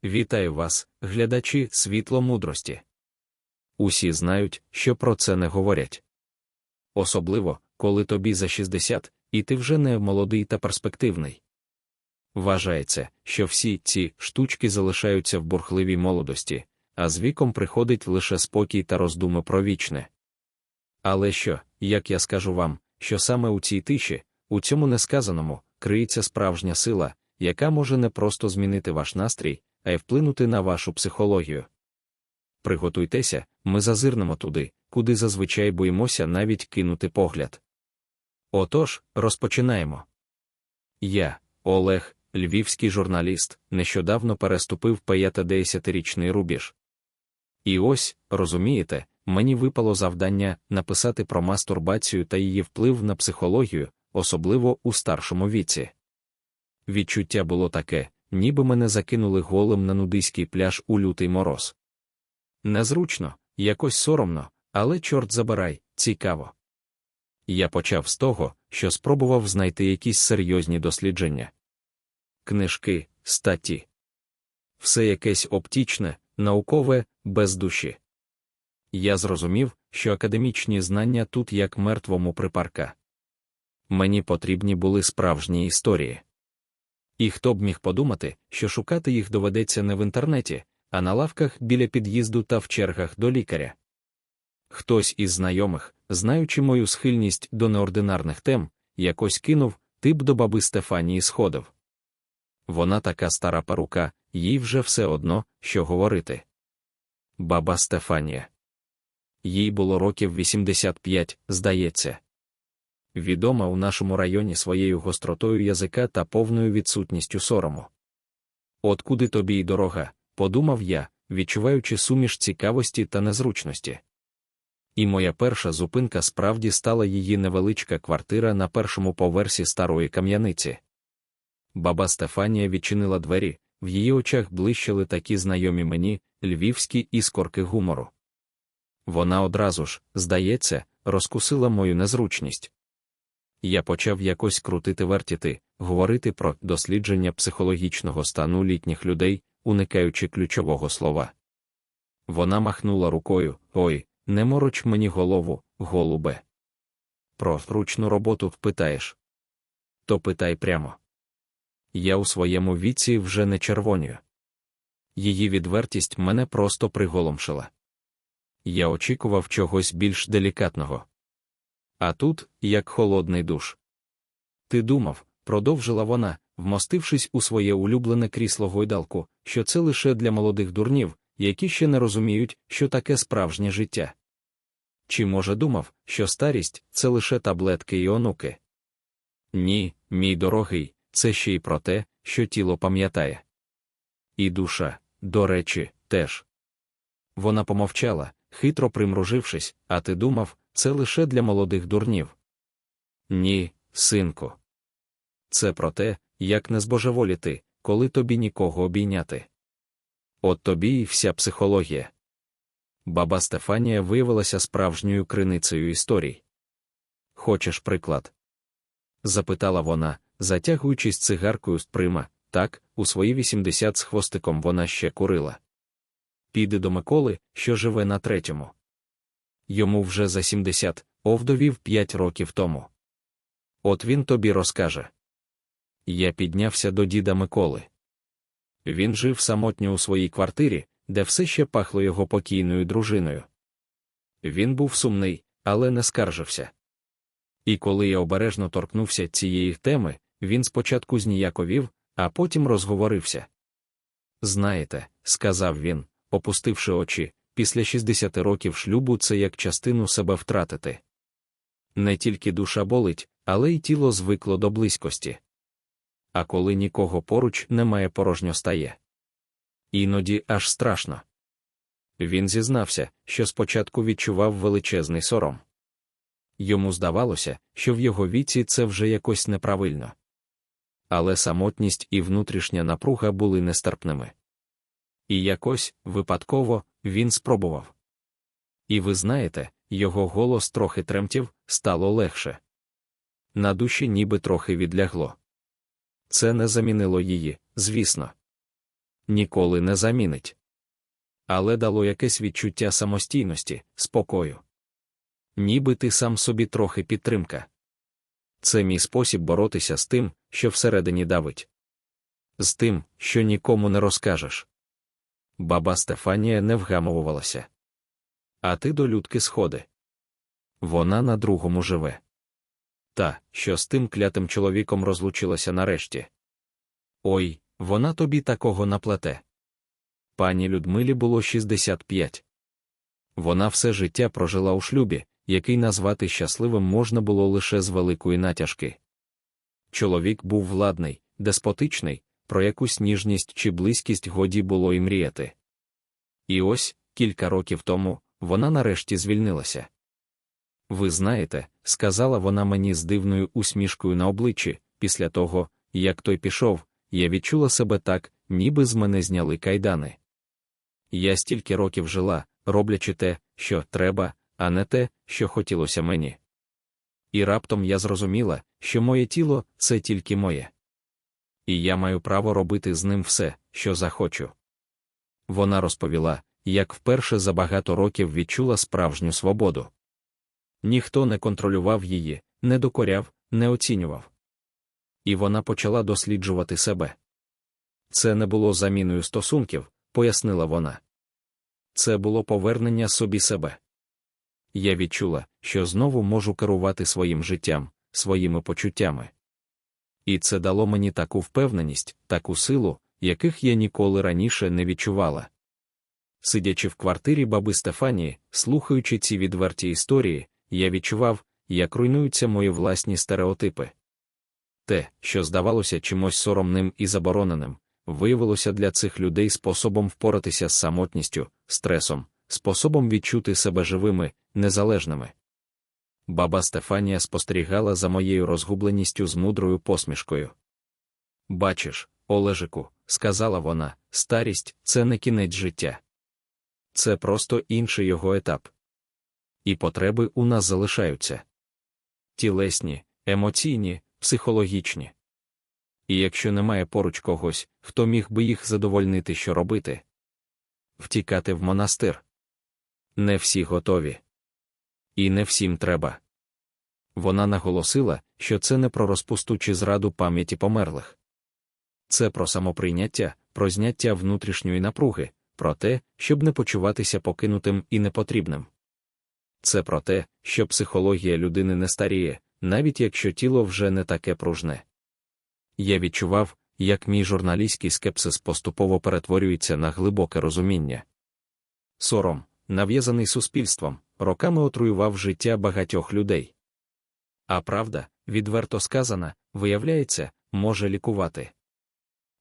Вітаю вас, глядачі «Світло мудрості». Усі знають, що про це не говорять. Особливо, коли тобі за 60, і ти вже не молодий та перспективний. Вважається, що всі ці штучки залишаються в бурхливій молодості, а з віком приходить лише спокій та роздуми про вічне. Але що, як я скажу вам, що саме у цій тиші, у цьому несказаному, криється справжня сила, яка може не просто змінити ваш настрій, а й вплинути на вашу психологію. Приготуйтеся, ми зазирнемо туди, куди зазвичай боїмося навіть кинути погляд. Отож, розпочинаємо. Я, Олег, львівський журналіст, нещодавно переступив 50-річний рубіж. І ось, розумієте, мені випало завдання написати про мастурбацію та її вплив на психологію, особливо у старшому віці. Відчуття було таке, ніби мене закинули голим на нудиський пляж у лютий мороз. Незручно, якось соромно, але чорт забирай, цікаво. Я почав з того, що спробував знайти якісь серйозні дослідження. Книжки, статті. Все якесь оптічне, наукове, без душі. Я зрозумів, що академічні знання тут як мертвому припарка. Мені потрібні були справжні історії. І хто б міг подумати, що шукати їх доведеться не в інтернеті, а на лавках біля під'їзду та в чергах до лікаря. Хтось із знайомих, знаючи мою схильність до неординарних тем, якось кинув, ти б до баби Стефанії сходив. Вона така стара парука, їй вже все одно, що говорити. Баба Стефанія. Їй було років 85, здається. Відома у нашому районі своєю гостротою язика та повною відсутністю сорому. От куди тобі й дорога, подумав я, відчуваючи суміш цікавості та незручності. І моя перша зупинка справді стала її невеличка квартира на першому поверсі старої кам'яниці. Баба Стефанія відчинила двері, в її очах блищали такі знайомі мені, львівські іскорки гумору. Вона одразу ж, здається, розкусила мою незручність. Я почав якось крутити-вертіти, говорити про дослідження психологічного стану літніх людей, уникаючи ключового слова. Вона махнула рукою: «Ой, не мороч мені голову, голубе. Про ручну роботу питаєш? То питай прямо. Я у своєму віці вже не червонію». Її відвертість мене просто приголомшила. Я очікував чогось більш делікатного. А тут, як холодний душ. Ти думав, продовжила вона, вмостившись у своє улюблене крісло-гойдалку, що це лише для молодих дурнів, які ще не розуміють, що таке справжнє життя. Чи, може, думав, що старість – це лише таблетки і онуки? Ні, мій дорогий, це ще й про те, що тіло пам'ятає. І душа, до речі, теж. Вона помовчала, хитро примружившись: а ти думав, це лише для молодих дурнів? Ні, синку. Це про те, як не збожеволіти, коли тобі нікого обійняти. От тобі і вся психологія. Баба Стефанія виявилася справжньою криницею історій. Хочеш приклад? Запитала вона, затягуючись цигаркою з прима. Так, у свої 80 з хвостиком вона ще курила. Піди до Миколи, що живе на 3-му. Йому вже за 70, овдовів 5 років тому. От він тобі розкаже. Я піднявся до діда Миколи. Він жив самотньо у своїй квартирі, де все ще пахло його покійною дружиною. Він був сумний, але не скаржився. І коли я обережно торкнувся цієї теми, він спочатку зніяковів, а потім розговорився. «Знаєте», – сказав він, опустивши очі, «після 60 років шлюбу це як частину себе втратити. Не тільки душа болить, але й тіло звикло до близькості. А коли нікого поруч, немає, порожньо стає. Іноді аж страшно». Він зізнався, що спочатку відчував величезний сором. Йому здавалося, що в його віці це вже якось неправильно. Але самотність і внутрішня напруга були нестерпними. І якось, випадково, він спробував. І ви знаєте, його голос трохи тремтів, стало легше. На душі ніби трохи відлягло. Це не замінило її, звісно. ніколи не замінить. Але дало якесь відчуття самостійності, спокою. Ніби ти сам собі трохи підтримка. Це мій спосіб боротися з тим, що всередині давить. З тим, що нікому не розкажеш. Баба Стефанія не вгамовувалася. А ти до Людки сходи. Вона на другому живе. Та, що з тим клятим чоловіком розлучилася нарешті. Ой, вона тобі такого наплете. Пані Людмилі було 65. Вона все життя прожила у шлюбі, який назвати щасливим можна було лише з великої натяжки. Чоловік був владний, деспотичний, про якусь ніжність чи близькість годі було і мріяти. І ось, кілька років тому, вона нарешті звільнилася. Ви знаєте, сказала вона мені з дивною усмішкою на обличчі, після того, як той пішов, я відчула себе так, ніби з мене зняли кайдани. Я стільки років жила, роблячи те, що треба, а не те, що хотілося мені. І раптом я зрозуміла, що моє тіло – це тільки моє. І я маю право робити з ним все, що захочу. Вона розповіла, як вперше за багато років відчула справжню свободу. Ніхто не контролював її, не докоряв, не оцінював. І вона почала досліджувати себе. Це не було заміною стосунків, пояснила вона. Це було повернення собі себе. Я відчула, що знову можу керувати своїм життям, своїми почуттями. І це дало мені таку впевненість, таку силу, яких я ніколи раніше не відчувала. Сидячи в квартирі баби Стефанії, слухаючи ці відверті історії, я відчував, як руйнуються мої власні стереотипи. Те, що здавалося чимось соромним і забороненим, виявилося для цих людей способом впоратися з самотністю, стресом, способом відчути себе живими, незалежними. Баба Стефанія спостерігала за моєю розгубленістю з мудрою посмішкою. «Бачиш, Олежику», – сказала вона, – «старість – це не кінець життя. Це просто інший його етап. І потреби у нас залишаються. Тілесні, емоційні, психологічні. І якщо немає поруч когось, хто міг би їх задовольнити, що робити? Втікати в монастир. Не всі готові. І не всім треба». Вона наголосила, що це не про розпусту чи зраду пам'яті померлих. Це про самоприйняття, про зняття внутрішньої напруги, про те, щоб не почуватися покинутим і непотрібним. Це про те, що психологія людини не старіє, навіть якщо тіло вже не таке пружне. Я відчував, як мій журналістський скепсис поступово перетворюється на глибоке розуміння. Сором, нав'язаний суспільством, роками отруював життя багатьох людей. А правда, відверто сказана, виявляється, може лікувати.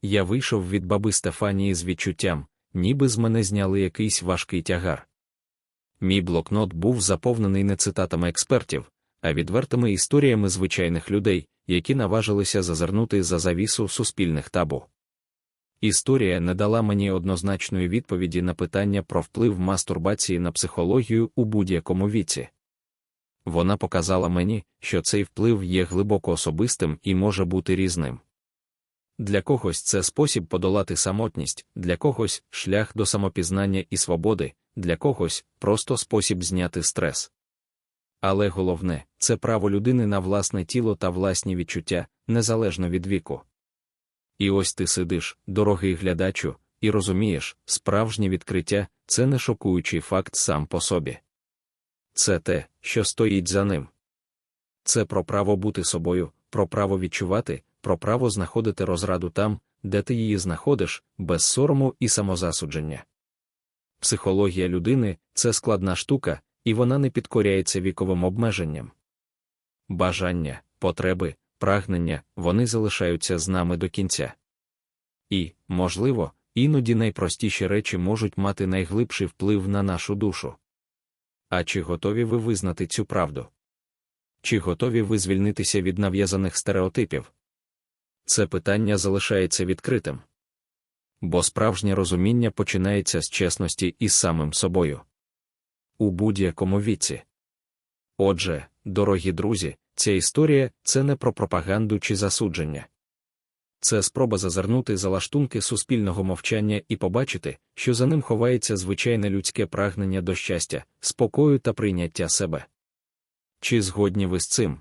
Я вийшов від баби Стефанії з відчуттям, ніби з мене зняли якийсь важкий тягар. Мій блокнот був заповнений не цитатами експертів, а відвертими історіями звичайних людей, які наважилися зазирнути за завісу суспільних табу. Історія не дала мені однозначної відповіді на питання про вплив мастурбації на психологію у будь-якому віці. Вона показала мені, що цей вплив є глибоко особистим і може бути різним. Для когось це спосіб подолати самотність, для когось – шлях до самопізнання і свободи, для когось – просто спосіб зняти стрес. Але головне – це право людини на власне тіло та власні відчуття, незалежно від віку. І ось ти сидиш, дорогий глядачу, і розумієш, справжнє відкриття – це не шокуючий факт сам по собі. Це те, що стоїть за ним. Це про право бути собою, про право відчувати, про право знаходити розраду там, де ти її знаходиш, без сорому і самозасудження. Психологія людини – це складна штука, і вона не підкоряється віковим обмеженням. Бажання, потреби, прагнення – вони залишаються з нами до кінця. І, можливо, іноді найпростіші речі можуть мати найглибший вплив на нашу душу. А чи готові ви визнати цю правду? Чи готові ви звільнитися від нав'язаних стереотипів? Це питання залишається відкритим. Бо справжнє розуміння починається з чесності із самим собою. У будь-якому віці. Отже, дорогі друзі, ця історія – це не про пропаганду чи засудження. Це спроба зазирнути за лаштунки суспільного мовчання і побачити, що за ним ховається звичайне людське прагнення до щастя, спокою та прийняття себе. Чи згодні ви з цим?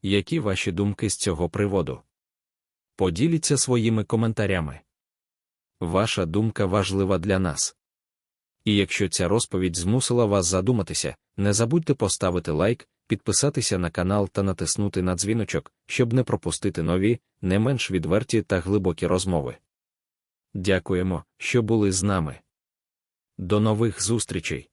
Які ваші думки з цього приводу? Поділіться своїми коментарями. Ваша думка важлива для нас. І якщо ця розповідь змусила вас задуматися, не забудьте поставити лайк, підписатися на канал та натиснути на дзвіночок, щоб не пропустити нові, не менш відверті та глибокі розмови. Дякуємо, що були з нами. До нових зустрічей!